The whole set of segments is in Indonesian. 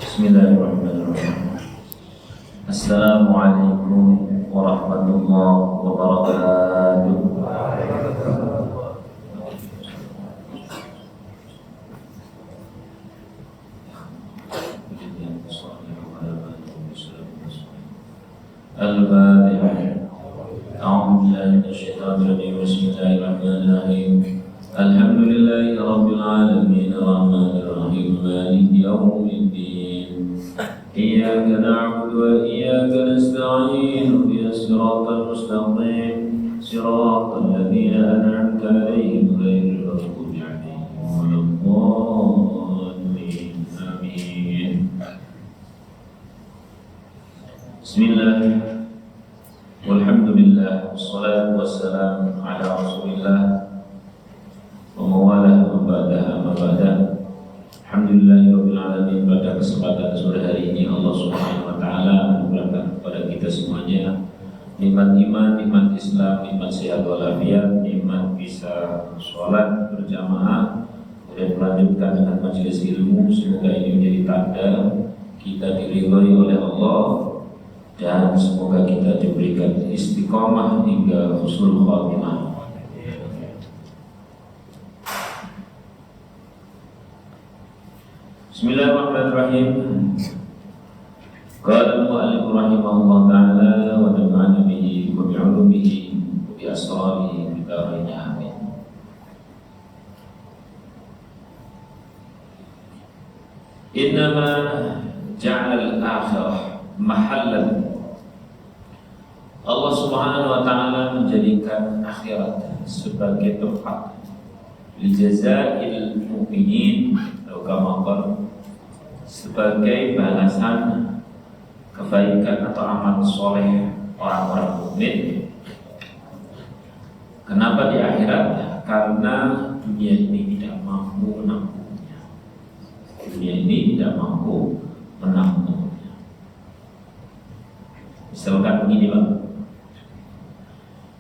Bismillahirrahmanirrahim. Assalamualaikum warahmatullahi wabarakatuh. Al-Fatihah. A'udzu billahi minasyaitonir rajim. Bismillahirrahmanirrahim. Alhamdulillahi rabbil alamin arrahmanir rahim maliki yaumiddin. Iyyaka na'budu wa iyyaka nasta'in. Ihdinas siratal mustaqim. Siratal ladzina an'amta 'alaihim ghairil maghdubi 'alaihim waladdallin. Amin. Bismillah. Walhamdulillah. Wassalatu wassalamu ala Rasulillah wa mawalah wa ba'daha ma ba'da. Alhamdulillahirabbil alamin. Pada kesempatan sore hari ini Allah Subhanahu wa taala memberikan kepada kita semuanya nikmat iman, nikmat Islam, nikmat sehat walafiat, nikmat bisa sholat berjamaah dan melanjutkan dengan majelis ilmu. Semoga ini menjadi tanda kita diridhoi oleh Allah dan semoga kita diberikan istiqomah hingga husnul khatimah. Bismillahirrahmanirrahim. Qala al-mu'allif rahimahullah ta'ala wa nafa'ana bihi wa bi'ulumihi wa bi asrarihi bi darin amin. Innama ja'ala al-akhirah mahallan. Allah Subhanahu wa taala menjadikan akhirat sebagai tempat li jazaa'il mu'minin atau kama qala sebagai balasan kebaikan atau amal soleh orang-orang mukmin. Kenapa di akhirat? Karena dunia ini tidak mampu menampungnya. Dunia ini tidak mampu menampungnya. Misalkan begini Pak,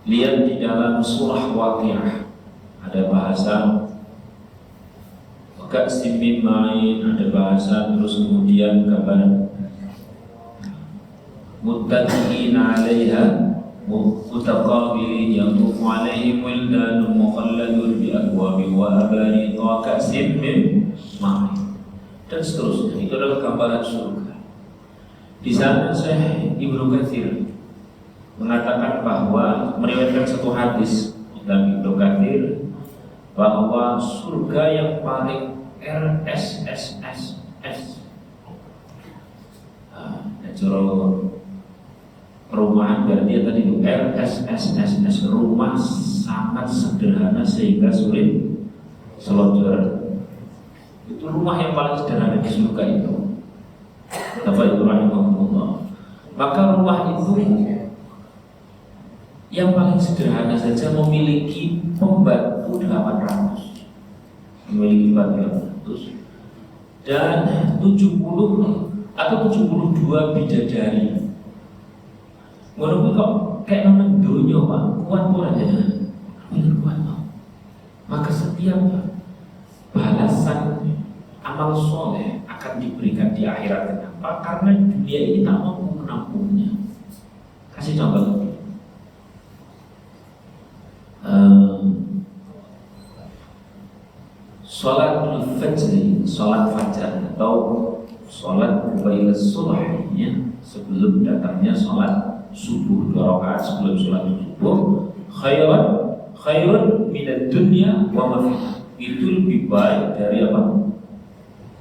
lihat di dalam surah Waqiah ada bahasa Ka'sim main, ada bahasa, terus kemudian kabar muttaqiina 'alaiha mutaqabilin yatufu 'alaihim wildanun mukhalladun bi akwabin wa abari wa ka'sim main dan seterusnya. Itu adalah gambaran surga. Di sana Syekh Ibnu Katsir mengatakan bahwa meriwayatkan satu hadis dalam Ibnu Katsir bahwa surga yang paling RSSSS perumahan berarti tadi itu RSSSS, rumah sangat sederhana sehingga sulit selonjor. Itu rumah yang paling sederhana di surga itu. Tafadhol rahimahumullah. Maka rumah itu yang paling sederhana saja memiliki pembantu 800, memiliki pembantu 800 dan 70 atau 72 bidadari. Menurut kok kayak nang donya Pak, kuat ora ya? Kuat. Maka setiap balasan amal soleh akan diberikan di akhirat. Kenapa? Karena dunia ini tak mampu menampungnya. Kasih contoh. Sholatul fajr, sholat fajar atau sholat qabla subhnya, sebelum datangnya sholat subuh 2 rakaat sebelum sholat subuh, khairun minad dunya wa ma fiha. Itu lebih baik dari apa?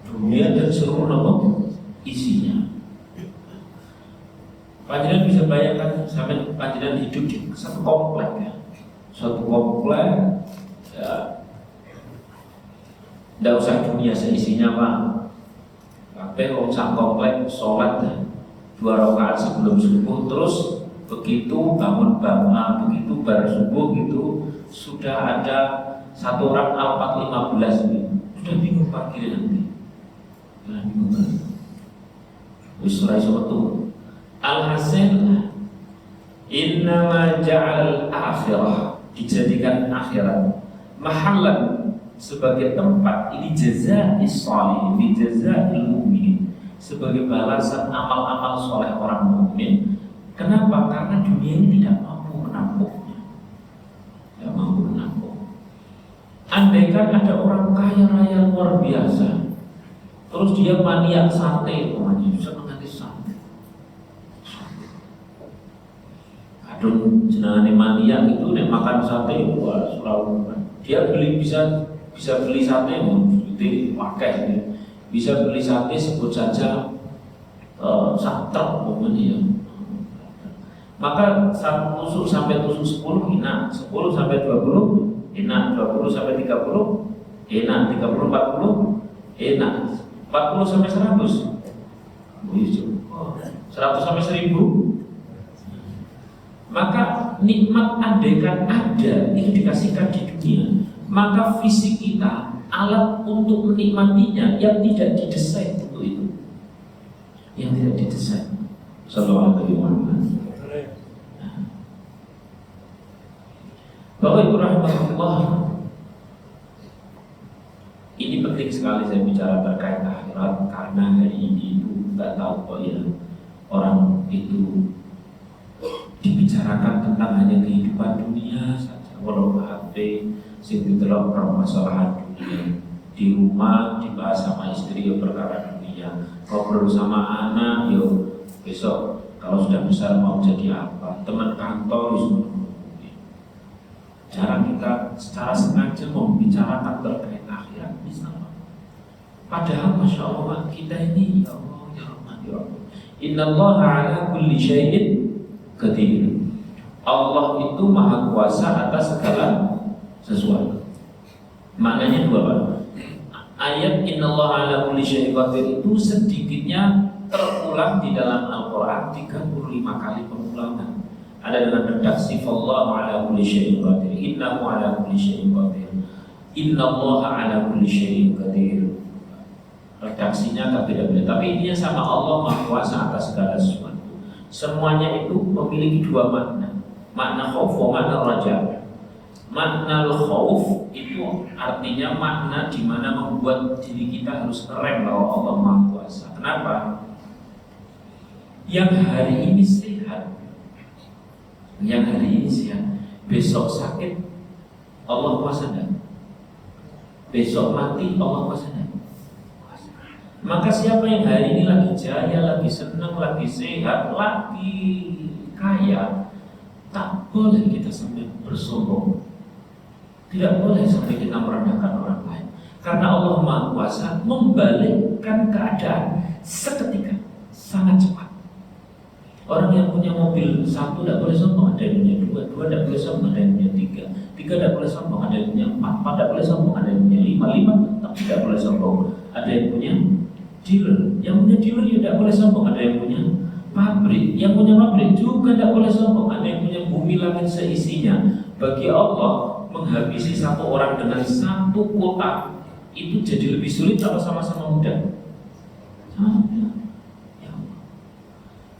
Dunia dan seluruh apa? Isinya. Panjenengan bisa bayangkan sampai panjenengan hidup di satu komplek ya. Suatu komplek ya, tidak usah dunia seisinya Pak. Sampai sak komplek sholat 2 rakaat sebelum subuh, terus begitu bangun bangun, begitu bar subuh gitu sudah ada satu orang Alphard 15 sudah bingung parkir nanti. Sudah bingung kan? Wis ora iso metu. Alhasil innama ja'al akhirah, dijadikan akhirat mahallan sebagai tempat ini jaza'is salih, ini jaza'il mu'minin, sebagai balasan amal-amal soleh orang mukmin. Kenapa? Karena dunia ini tidak mampu menampungnya, tidak mampu menampung. Andaikan ada orang kaya raya luar biasa, terus dia maniak sate, seneng hati sate. Adun jenengane maniak itu nek makan sate wah surau. Dia bisa beli sate itu pakai, bisa beli sate sebut saja satu ya. Maka 1 tusuk sampai tusuk 10 enak, 10 sampai 20 enak, 20 sampai 30 enak, 30 40 enak, 40 sampai 100 100 sampai 1000. Maka nikmat andaikan ada itu dikasihkan di dunia, maka fisik kita alat untuk menikmatinya yang tidak didesain untuk itu, yang tidak didesain. Sallallahu alaihi wasallam. Bapak Ibu rahmatullah, ini penting sekali saya bicara terkait akhirat, karena hari ini itu nggak tahu kok ya orang itu dibicarakan tentang hanya kehidupan dunia saja. Walau HP, sing ditelok permasalahan dunia, di rumah dibahas sama istri ya perkara dunia, ngobrol sama anak yo besok kalau sudah besar mau jadi apa, teman kantor jarang kita secara sengaja membicarakan terkait akhirat misalnya. Padahal masya Allah kita ini ya Allah ya Rahman ya Allah. Innallaha ala kulli syai'in qadir. Allah itu maha kuasa atas segala sesuatu. Maknanya dua Pak. Ayat innallaha ala kulli syai'in qadir itu sedikitnya terulang di dalam Al-Quran 35 kali pengulangan. Ada dalam redaksi Fallahu ala kulli syai'in qadir, innahu ala kulli syai'in qadir, innallaha ala kulli syai'in qadir. Redaksinya tak beda-beda, tapi intinya sama, Allah maha kuasa atas segala sesuatu. Semuanya itu memiliki dua makna, makna khauf wa makna raja. Makna khauf itu artinya makna di mana membuat diri kita harus rem bahwa Allah maha kuasa. Kenapa? Yang hari ini sehat, yang hari ini sehat, besok sakit, Allah kuasa enggak? Besok mati, Allah kuasa enggak? Maka siapa yang hari ini lagi jaya, lagi senang, lagi sehat, lagi kaya, tak boleh kita sampai bersombong, tidak boleh sampai kita merendahkan orang lain, karena Allah Maha Kuasa membalikkan keadaan seketika, sangat cepat. Orang yang punya mobil satu tidak boleh sombong, ada yang punya dua, dua tidak boleh sombong, ada yang punya tiga, tiga tidak boleh sombong, ada yang punya empat, empat tidak boleh sombong, ada yang punya lima, lima tetap tidak boleh sombong, ada yang punya dealer, yang punya dealer juga tidak boleh sombong, ada yang punya pabrik, yang punya pabrik juga tidak boleh sombong, ada yang punya bumi langit seisinya. Bagi Allah menghabisi satu orang dengan satu kota itu jadi lebih sulit atau sama-sama mudah? Sama-sama.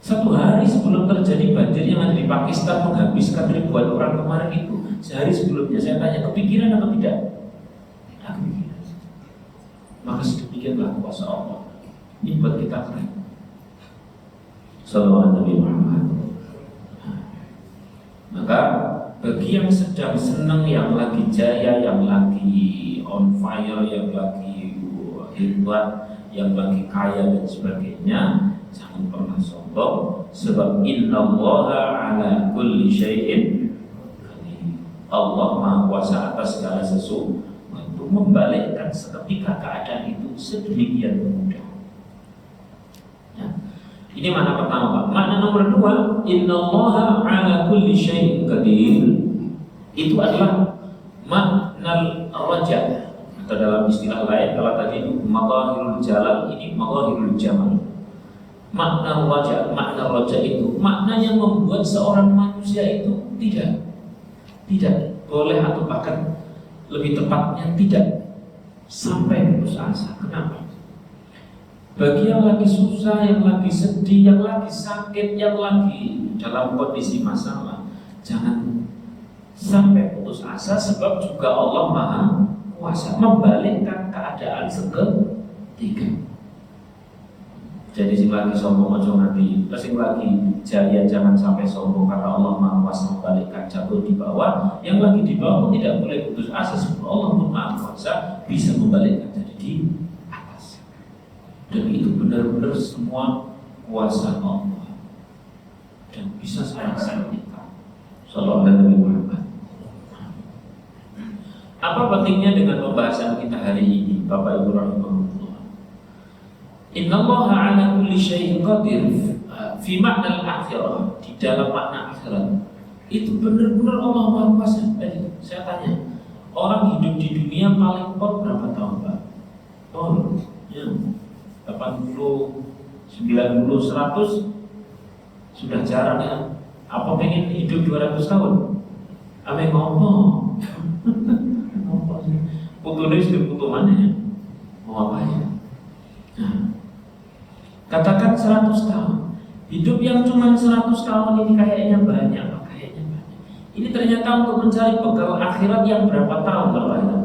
Satu hari sebelum terjadi banjir yang ada di Pakistan menghabiskan ribuan orang kemarin itu, sehari sebelumnya saya tanya, kepikiran atau tidak? Tidak kepikiran. Maka sedemikianlah kuasa Allah. Ini buat kita keren. Sallallahu Nabi Muhammad. Maka bagi yang sedang senang, yang lagi jaya, yang lagi on fire, yang lagi hebat, yang lagi kaya dan sebagainya, jangan pernah sombong, sebab innallaha ala kulli syai'in qadir. Allah Maha Kuasa atas segala sesuatu, untuk membalikkan seketika keadaan itu sedemikian mudah. Ya. Ini makna pertama, Pak. Makna nomor dua, innallaha ala kulli syai'in qadir, itu adalah makna raja, atau dalam istilah lain kalau tadi itu mazahirul jalal, ini mazahirul jamal. Makna raja itu maknanya membuat seorang manusia itu tidak boleh, atau bahkan lebih tepatnya tidak sampai putus asa. Kenapa? Bagi yang lagi susah, yang lagi sedih, yang lagi sakit, yang lagi dalam kondisi masalah, jangan sampai putus asa, sebab juga Allah Maha Kuasa membalikkan keadaan seketika. Jadi sing lagi sombong aja nganti, sing lagi jaya jangan sampai sombong karena Allah Maha Kuasa membalikkan jatuh di bawah. Yang lagi di bawah pun tidak boleh putus asa sebab Allah Maha Kuasa bisa membalikkan jadi di atas. Dan itu benar-benar semua kuasa Allah dan bisa saya saksikan. Sallallahu alaihi wasallam. Apa pentingnya dengan pembahasan kita hari ini, Bapak Ibu rahimahullah? Innallaha ala kulli syai'in qadir fi makna al-akhirah, di dalam makna akhirat. Itu benar-benar Allah Maha Kuasa. Tadi saya tanya, orang hidup di dunia paling kuat berapa tahun, Pak? Oh, ya. 80, 90, 100 sudah jarang ya. Apa pengen hidup 200 tahun? Ame ngomong. Putune sudah putu mana ya? Mau apa ya? Nah, katakan 100 tahun. Hidup yang cuma 100 tahun ini kayaknya banyak, kayaknya banyak. Ini ternyata untuk mencari bekal akhirat yang berapa tahun Bapak Ibu?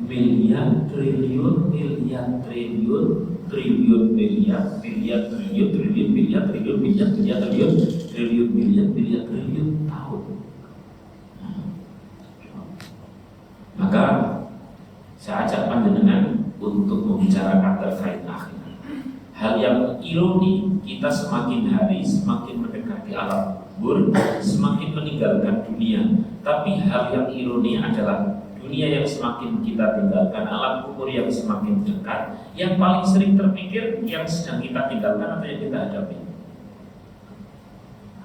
Miliar, triliun, miliar, triliun, triliun, miliar, miliar, triliun, triliun, miliar, triliun, miliar, miliar, triliun, triliun, miliar, miliar, triliun tahun. Maka saya ajak panjenengan untuk membicarakan terkait akhirat. Hal yang ironi, kita semakin hari semakin mendekati alam kubur, semakin meninggalkan dunia. Tapi hal yang ironi adalah dunia yang semakin kita tinggalkan, alam kubur yang semakin dekat. Yang paling sering terpikir yang sedang kita tinggalkan atau yang kita hadapi?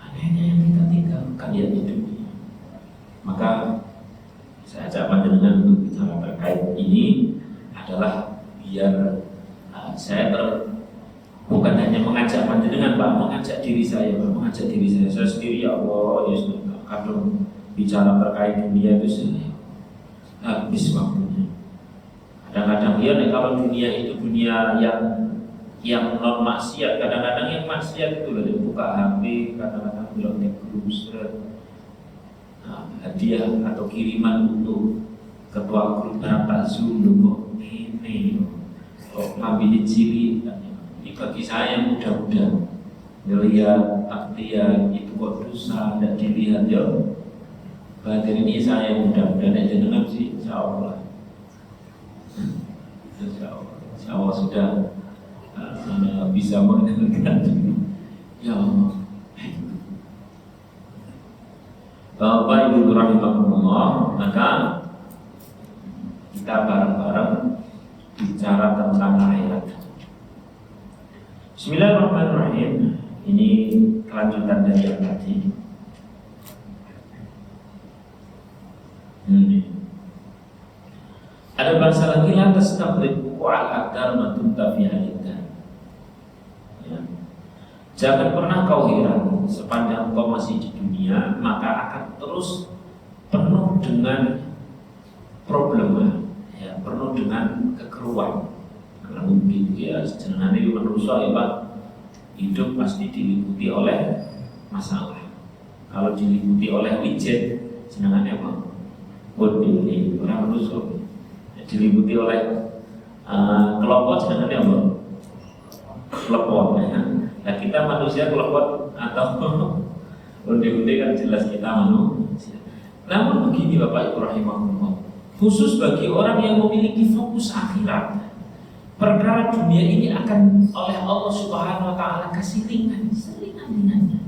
Anehnya yang kita tinggalkan ya di dunia. Maka saya ajak panjenengan untuk bicara terkait ini adalah biar saya bukan hanya mengajak panjenengan, Pak, mengajak diri saya, Pak, mengajak diri saya. Saya sendiri ya Allah, ya kadang bicara terkait dunia itu saya habis waktunya. Kadang-kadang ya kalau dunia itu dunia yang non maksiat, kadang-kadang yang maksiat itu loh, buka HP, kadang-kadang bilang terus hadiah atau kiriman untuk ketua grup Pak Zoom kok ini kok ngambil ciri. Ini bagi saya yang muda-muda ngelihat aktia itu kok dosa, tidak dilihat ya. Batin ini saya yang muda-muda dan jenengan sih insya Allah sudah bisa mengenalkan ya Allah. Bapak Ibu rahimahumullah, maka kita bareng-bareng bicara tentang akhirat. Bismillahirrahmanirrahim. Ini kelanjutan dari yang tadi. Ada bahasa lagi lantas tabrik buku al-aqdar matunta fi aliddan. Jangan pernah kau heran sepanjang kau masih di dunia, maka akan terus penuh dengan problema, ya, penuh dengan kekeruan. Karena mungkin ya jenengan itu manusia ya Pak, hidup pasti diliputi oleh masalah. Kalau diliputi oleh wijen, jenengannya apa? Ini orang manusia. Diliputi oleh kelompok, jenengannya apa? Kelompok. Nah kita manusia kelompok atau undi-undi kan jelas kita manusia. Namun begini Bapak Ibu rahimahullah, khusus bagi orang yang memiliki fokus akhirat, perkara dunia ini akan oleh Allah Subhanahu Wa Taala kasih ringan, seringan-ringannya.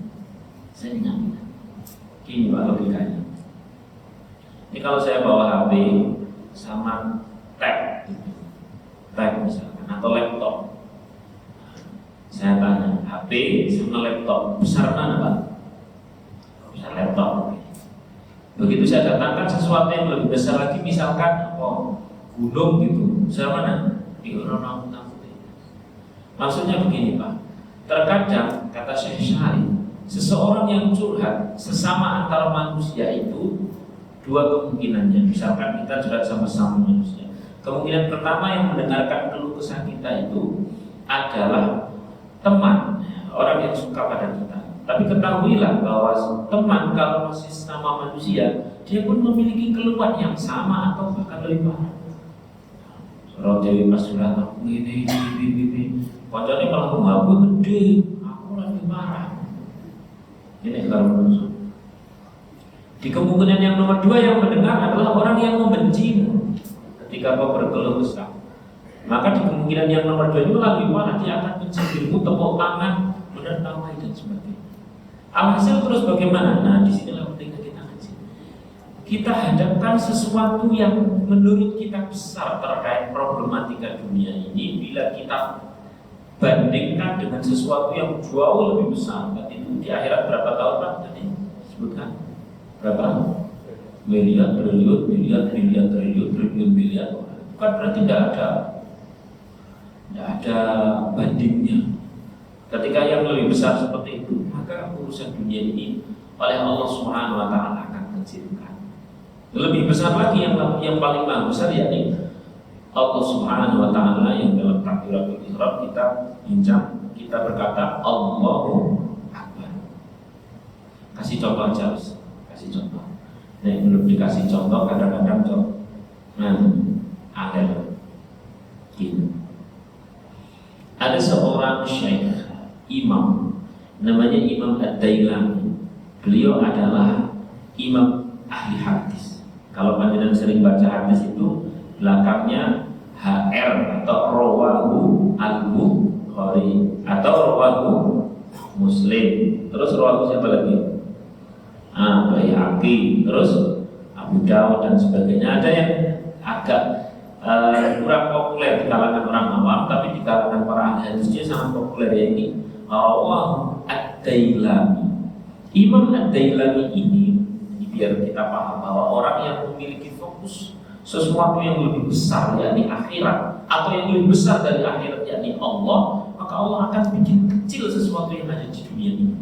Gini Pak logikanya. Ini kalau saya bawa HP sama tab misalkan atau laptop. Saya tanya, HP sama laptop besar mana Pak? Besar laptop. Begitu saya datangkan sesuatu yang lebih besar lagi, misalkan gunung gitu, besar mana? Di orang maksudnya begini Pak, terkadang kata Syekh Syari, seseorang yang curhat sesama antara manusia itu dua kemungkinannya. Misalkan kita curhat sama-sama manusia, kemungkinan pertama yang mendengarkan keluh kesah kita itu adalah teman, orang yang suka pada kita. Tapi ketahuilah bahwa teman kalau masih sama manusia, dia pun memiliki keluhan yang sama atau bahkan lebih parah. Kalau Dewi pas sudah aku ini, Koncone malah mengaku gede, aku lebih parah. Ini kalau menurut. Di kemungkinan yang nomor 2 yang mendengar adalah orang yang membencimu ketika kau berkeluh kesah. Maka di kemungkinan yang nomor 2 itu lebih parah, dia akan mencibirmu, tepuk tangan, menertawai dan sebagainya. Alhasil terus bagaimana? Nah, disinilah pentingnya kita ngaji. Kita hadapkan sesuatu yang menurut kita besar terkait problematika dunia ini. Bila kita bandingkan dengan sesuatu yang jauh lebih besar, itu di akhirat berapa tahun Pak? Tadi sebutkan berapa? Miliar, triliun, miliar, triliun, triliun, miliar. Bukan berarti tidak ada bandingnya. Ketika yang lebih besar seperti itu, maka urusan dunia ini oleh Allah Subhanahu Wa Taala akan kecilkan. Lebih besar lagi yang paling besar, yakni Allah Subhanahu Wa Taala yang dalam takbiratul ihram kita bincang, kita berkata Allahu Akbar. Kasih contoh aja, kasih contoh. Nah, belum dikasih contoh kadang-kadang angel. Gitu. Ada seorang syekh imam, namanya Imam Ad-Dailami. Beliau adalah imam ahli hadis. Kalau panjenengan sering baca hadis itu belakangnya HR atau rawahu al-Bukhari atau rawahu Muslim. Terus rawahu siapa lagi? Baihaqi, terus Abu Dawud dan sebagainya. Ada yang agak kurang populer di kalangan orang awam, tapi di kalangan para ahli hadisnya sangat populer, yaitu Rawahu Ad-Dailami. Imam Ad-Dailami ini biar kita paham bahwa orang yang memiliki fokus sesuatu yang lebih besar, yakni akhirat, atau yang lebih besar dari akhirat, yakni Allah, maka Allah akan bikin kecil sesuatu yang ada di dunia ini.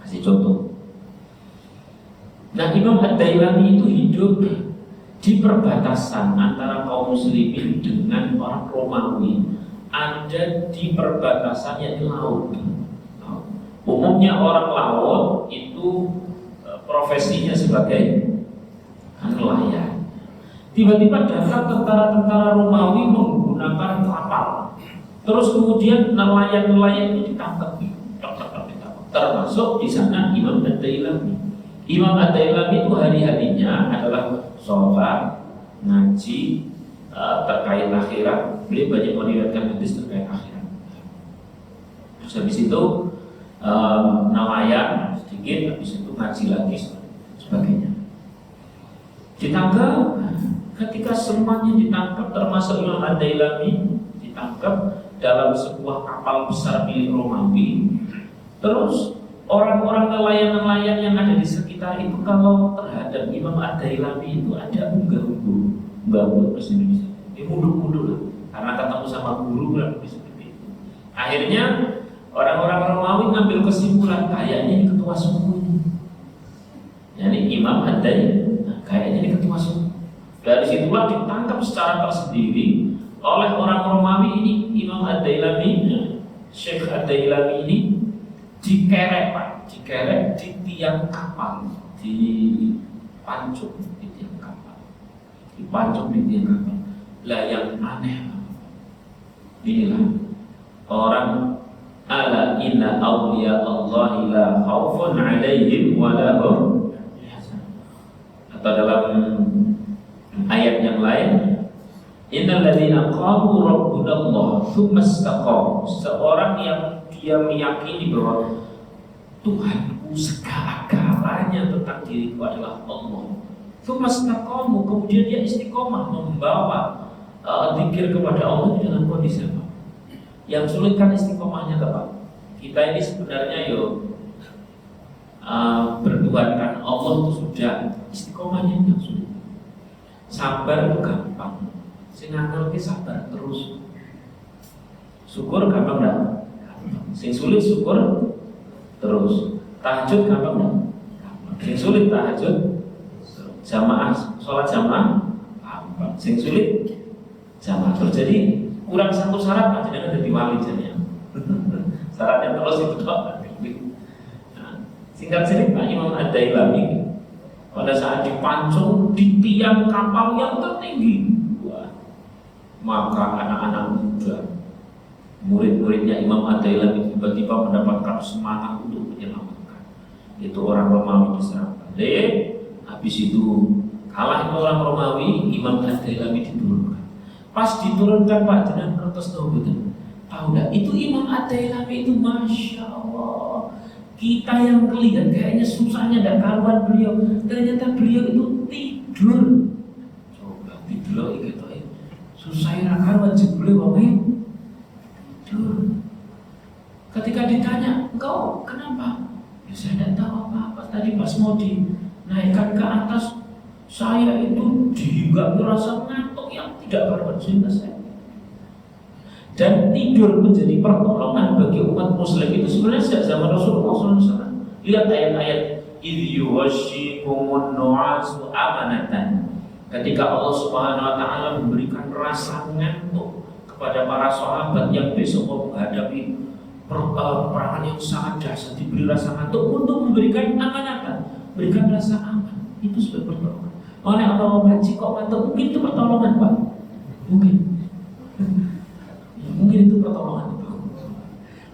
Kasih contoh. Nah, Imam Ad-Dailami itu hidup di perbatasan antara kaum muslimin dengan orang Romawi. Ada di perbatasan yang laut. Umumnya orang laut itu profesinya sebagai nelayan. Tiba-tiba datang tentara-tentara Romawi menggunakan kapal. Terus kemudian nelayan-nelayan itu ditangkap. Termasuk di sana Imam Ad-Dailami. Imam Ad-Dailami itu hari-harinya adalah sholat, ngaji, terkait akhirat. Beliau banyak meriwayatkan hadis terkait akhirat. Terus habis itu nelayan sedikit, habis itu ngaji lagi sebagainya. Ditangkap. Ketika semuanya ditangkap, termasuk Imam Ad-Dailami ditangkap dalam sebuah kapal besar milik Romawi. Terus orang-orang nelayan-nelayan yang ada di sekitar itu kalau terhadap Imam Ad-Dailami itu ada unggah-ungguh bahasa Indonesia. Dia mundur-mundur lah, karena ketemu sama guru lah seperti itu. Akhirnya orang-orang Romawi ngambil kesimpulan, kayaknya ini ketua suku ini. Yani Imam Ad-Dailami, kayaknya ini ketua suku. Dari situlah ditangkap secara tersendiri oleh orang Romawi ini. Imam Ad-Dailami, Syekh Ad-Dailami ini dikerek Pak, dikerek di tiang kapal, dipancung di tiang kapal, dipancung di tiang kapal. Lah yang aneh, inilah orang ala inna awliya Allahi la khawfun alaihim wa lahum yahzanun. Atau dalam ayat yang lain, innal ladzina qalu rabbuna Allah tsumma istaqamu. Seorang yang dia meyakini bahwa Tuhanku segala-galanya tentang diriku adalah Allah. Tsumma istaqamu, kemudian dia istiqomah membawa zikir kepada Allah dalam kondisi apa? Yang sulit kan istiqomahnya Pak. Kita ini sebenarnya bertuhankan Allah itu sudah, istiqomahnya yang sulit. Sabar itu gampang, sing angel ki sabar terus. Syukur gampang enggak? Sing sulit syukur terus. Tahajud gampang enggak? Sing sulit tahajud, jamaah, sholat jamaah gampang. Sing sulit jamaah terus. Jadi kurang satu syarat aja dengan jadi wali jadinya. Syaratnya terus itu doa. Nah, singkat cerita Imam Ad-Dailami pada saat dipancung di tiang kapal yang tertinggi, maka anak-anak muda murid-muridnya Imam Ad-Dailami tiba-tiba mendapatkan semangat untuk menyelamatkan. Itu orang Romawi diserang balik. Habis itu kalah itu orang Romawi, Imam Ad-Dailami diturunkan. Pas diturunkan Pak jenengan ngertos tahu betul. Tahu enggak? Itu Imam Ad-Dailami itu Masya Allah. Kita yang kelihatan kayaknya susahnya dan karuan beliau, ternyata beliau itu tidur. Coba tidur gitu ya. Susahnya karuan jebule wong tidur. Ketika ditanya, "Engkau kenapa?" Ya saya tidak tahu apa-apa. Tadi pas mau dinaikkan ke atas, saya itu dihinggapi rasa ngantuk yang tidak karuan sehingga saya. Dan tidur menjadi pertolongan bagi umat muslim itu sebenarnya sejak zaman Rasulullah SAW. Lihat ayat-ayat idh yughashshikumun nu'asu amanatan. Ketika Allah Subhanahu wa taala memberikan rasa ngantuk kepada para sahabat yang besok mau menghadapi peperangan yang sangat dahsyat, diberi rasa ngantuk untuk memberikan amanatan, berikan rasa aman. Itu sebagai pertolongan. Oleh Allah haji kok ngantuk, mungkin itu pertolongan Pak. Mungkin itu pertolongan itu.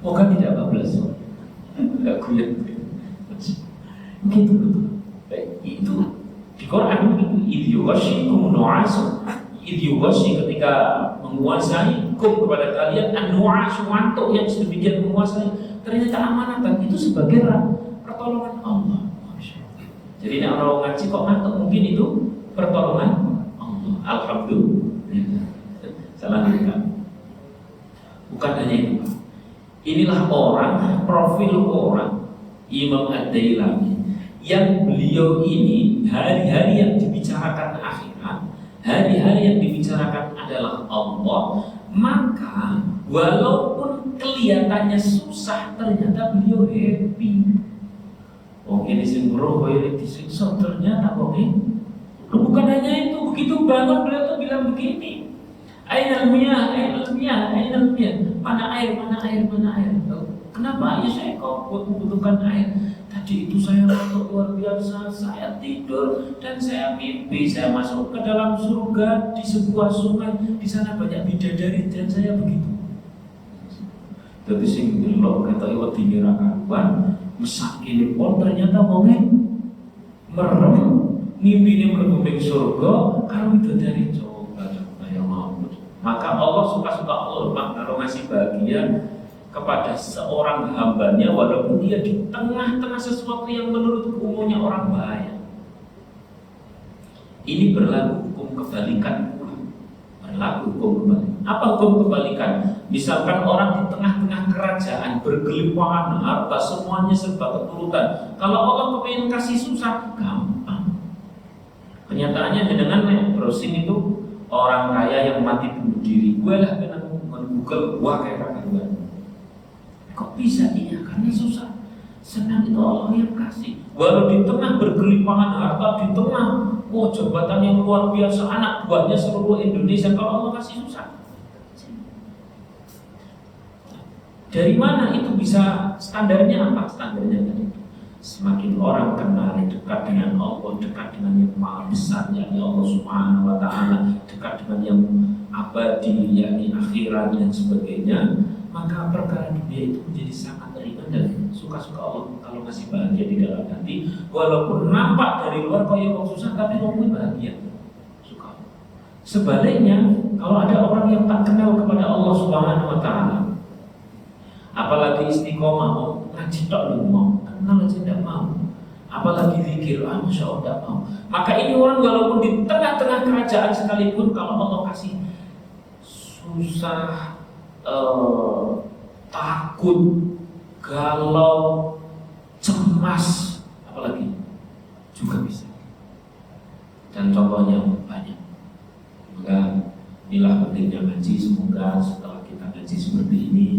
Moga tidak bablas. Enggak kulihat. Mungkin itu betul. Itu di Quran itu idyughashyikum nu'as. Idyughashi ketika menguasai kum kepada kalian an-nu'as ngantuk yang sedemikian menguasai. Ternyata amanatan itu sebagai pertolongan Allah. Jadi nek orang ngaji kok ngantuk, mungkin itu pertolongan Allah. Alhamdulillah. Salah dengar. Bukan hanya itu, Pak. Inilah orang, profil orang Imam Ad-Dailami yang beliau ini hari-hari yang dibicarakan akhirat, hari-hari yang dibicarakan adalah Allah. Maka walaupun kelihatannya susah, ternyata beliau happy. Oh ini sing roh ini disiksa, ternyata kok ini. Bukan hanya itu, begitu bangun beliau tuh bilang begini. Ainal miyah, ainal miyah, ainal miyah. Mana air, mana air, mana air. Kenapa ya saya kok membutuhkan air? Tadi itu saya ngantuk luar biasa, saya tidur dan saya mimpi saya masuk ke dalam surga di sebuah sungai, di sana banyak bidadari dan saya begitu. Tapi sing delok kata iwat dinirakan, mesakine pun ternyata wonge merem mimpine mlebu ning surga karo bidadari. Maka Allah suka-suka Allah kalau ngasih bahagia kepada seorang hambanya walaupun dia di tengah-tengah sesuatu yang menurut umumnya orang bahaya. Ini berlaku hukum kebalikan pula. Berlaku hukum kebalikan. Apa hukum kebalikan? Misalkan orang di tengah-tengah kerajaan bergelimpahan harta, semuanya serba keturutan. Kalau Allah kepengen kasih susah, gampang. Kenyataannya dengan browsing itu orang kaya yang mati bunuh diri, gue lah kena Google, wah kayak karuan. Kok bisa iya? Karena susah. Senang itu Allah yang kasih. Walau di tengah bergelimpahan harta, di tengah jabatan yang luar biasa, anak buahnya seluruh Indonesia, kalau Allah kasih susah. Dari mana itu bisa? Standarnya apa? Standarnya tadi. Semakin orang kenal dekat dengan Allah, dekat dengan yang maha besar, yakni Allah Subhanahu wa taala, dekat dengan yang abadi, yakni akhirat dan sebagainya, maka perkara dunia itu menjadi sangat ringan dan suka-suka Allah kalau masih bahagia di dalam hati. Walaupun nampak dari luar kayak orang susah, tapi orang bahagia, suka. Sebaliknya, kalau ada orang yang tak kenal kepada Allah Subhanahu wa taala, apalagi istiqomah, mau ngaji tok lu mau kenal aja tidak mau, apalagi zikir, masya Allah tidak mau. Maka ini orang walaupun di tengah-tengah kerajaan sekalipun, kalau Allah kasih susah, takut, galau, cemas, apalagi juga bisa. Dan contohnya banyak. Maka inilah pentingnya ngaji. Semoga setelah kita ngaji seperti ini,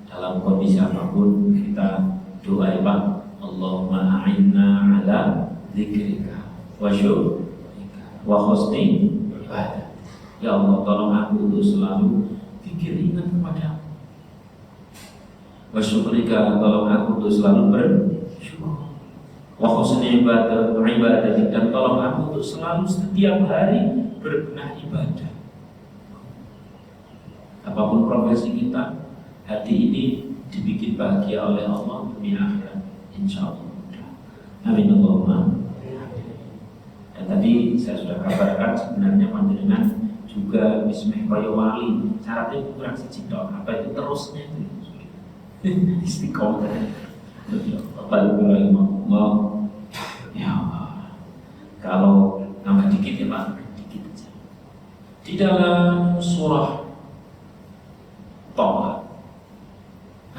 dalam kondisi apapun kita doa Pak, Allahumma a'inna ala dzikrika wa syukrika wa husni ibadah. Ya Allah, tolong aku untuk selalu fikir ingat kepada wa syukrika, tolong aku untuk selalu bersyukur wa husni ibadah, dan tolong aku untuk selalu setiap hari berbenah ibadah. Apapun profesi kita, hati ini dibikin bahagia oleh Allah dunia akhirat, insya Allah. Amin Allahumma. Dan tadi saya sudah kabarkan sebenarnya panjenengan juga bismih kaya wali, syaratnya kurang sejitok. Apa itu terusnya itu? Istiqomah. Bapak mau ya Allah. Kalau nambah dikit ya Pak, dikit aja. Di dalam surah Toha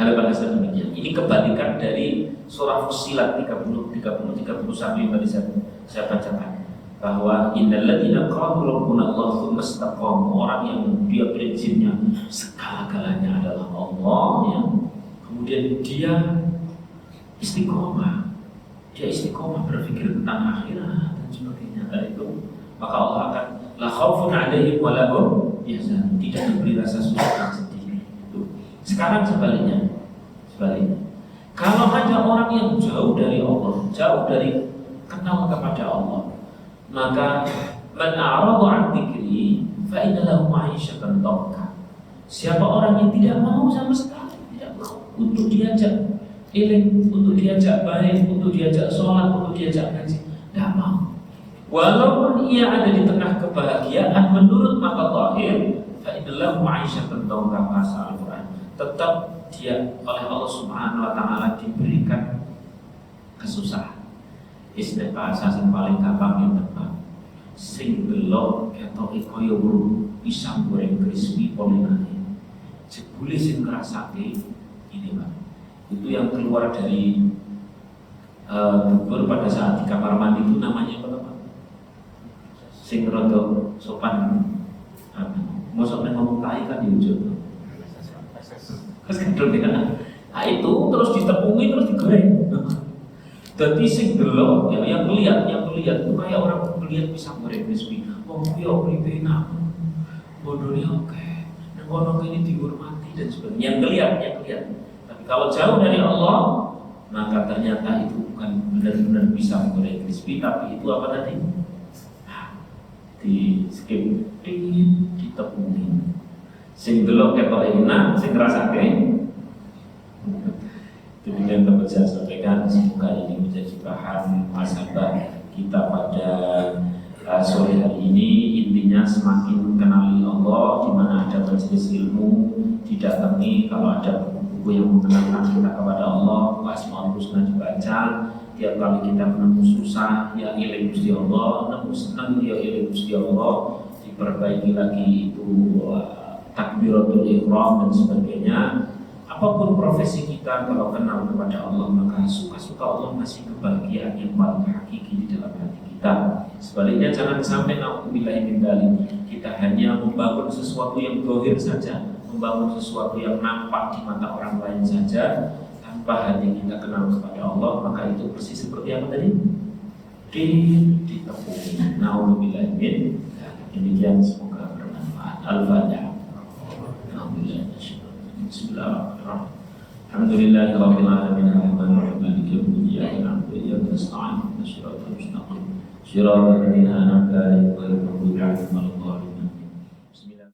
ada bahasa demikian. Ini kebalikan dari surah Fussilat 30, 31 yang tadi saya bacakan. Bahwa innal ladzina qalu rabbuna Allah tsumma istaqamu, orang yang dia prinsipnya segala-galanya adalah Allah, ya. Kemudian dia istiqomah berpikir tentang akhirat dan sebagainya. Dan itu maka Allah akan la khaufun 'alaihim wa la hum yahzanun, tidak diberi rasa susah dan sedih. Itu. Sekarang sebaliknya. Kalau ada orang yang jauh dari Allah, jauh dari kenal kepada Allah, maka man a'rada 'an dzikri fa inna lahu ma'isyatan dhanka. Siapa orang yang tidak mau sama sekali, tidak mau untuk diajak ilim, untuk diajak baik, untuk diajak sholat, untuk diajak ngaji, tidak mau. Walaupun ia ada di tengah kebahagiaan menurut mata zahir, fa inna lahu ma'isyatan dhanka, bahasa Al-Qur'an, tetap dia oleh Allah Subhanahu wa taala diberikan kesusahan. Istilah bahasa yang paling gampang yang tepat, sing delok ketok kaya burung pisang goreng crispy polinane, jebule sing ngrasake ini Pak, itu yang keluar dari dubur pada saat di kamar mandi itu namanya apa Pak? Sing rada sopan, mosok nek ngomong tai kan diujud. Nah itu terus ditepungi terus digoreng. Jadi sing delok yang melihat itu kayak orang melihat pisang goreng crispy. Wong kuwi uripe enak. Bodone oke. Nek ono ini dihormati dan sebagainya. Yang lihat. Tapi kalau jauh dari Allah, maka ternyata itu bukan benar-benar pisang goreng crispy, tapi itu apa tadi? Di skip, ditepungi. Sing delok ketok enak, sing ngrasake. Demikian dapat saya sampaikan. Semoga ini menjadi bahan muhasabah kita pada sore hari ini. Intinya semakin kenali Allah, di mana ada majelis ilmu didatangi. Kalau ada buku-buku yang mengenalkan kita kepada Allah, Asmaul Husna dibaca. Tiap kali kita menemu susah, ya ilim Gusti Allah, nemu senang, ya ilim Gusti Allah. Diperbaiki lagi itu takbiratul ihram dan sebagainya. Apapun profesi kita, kalau kenal kepada Allah, maka suka-suka Allah masih kebahagiaan yang paling hakiki di dalam hati kita. Sebaliknya jangan sampai na'udzubillahi min dzalik, kita hanya membangun sesuatu yang zahir saja, membangun sesuatu yang nampak di mata orang lain saja, tanpa hanya kita kenal kepada Allah, maka itu persis seperti apa tadi? Ditepungi. Na'udzubillahi min dzalik. Demikian, semoga bermanfaat. Al-Fatihah. Bismillahirrahmanirrahim. Alhamdulillahirabbil alamin arrahmanir rahim maliki yaumiddin iyyaka na'budu wa iyyaka nasta'in ihdinas siratal mustaqim siratal ladzina an'amta 'alaihim ghairil maghdubi 'alaihim waladdallin.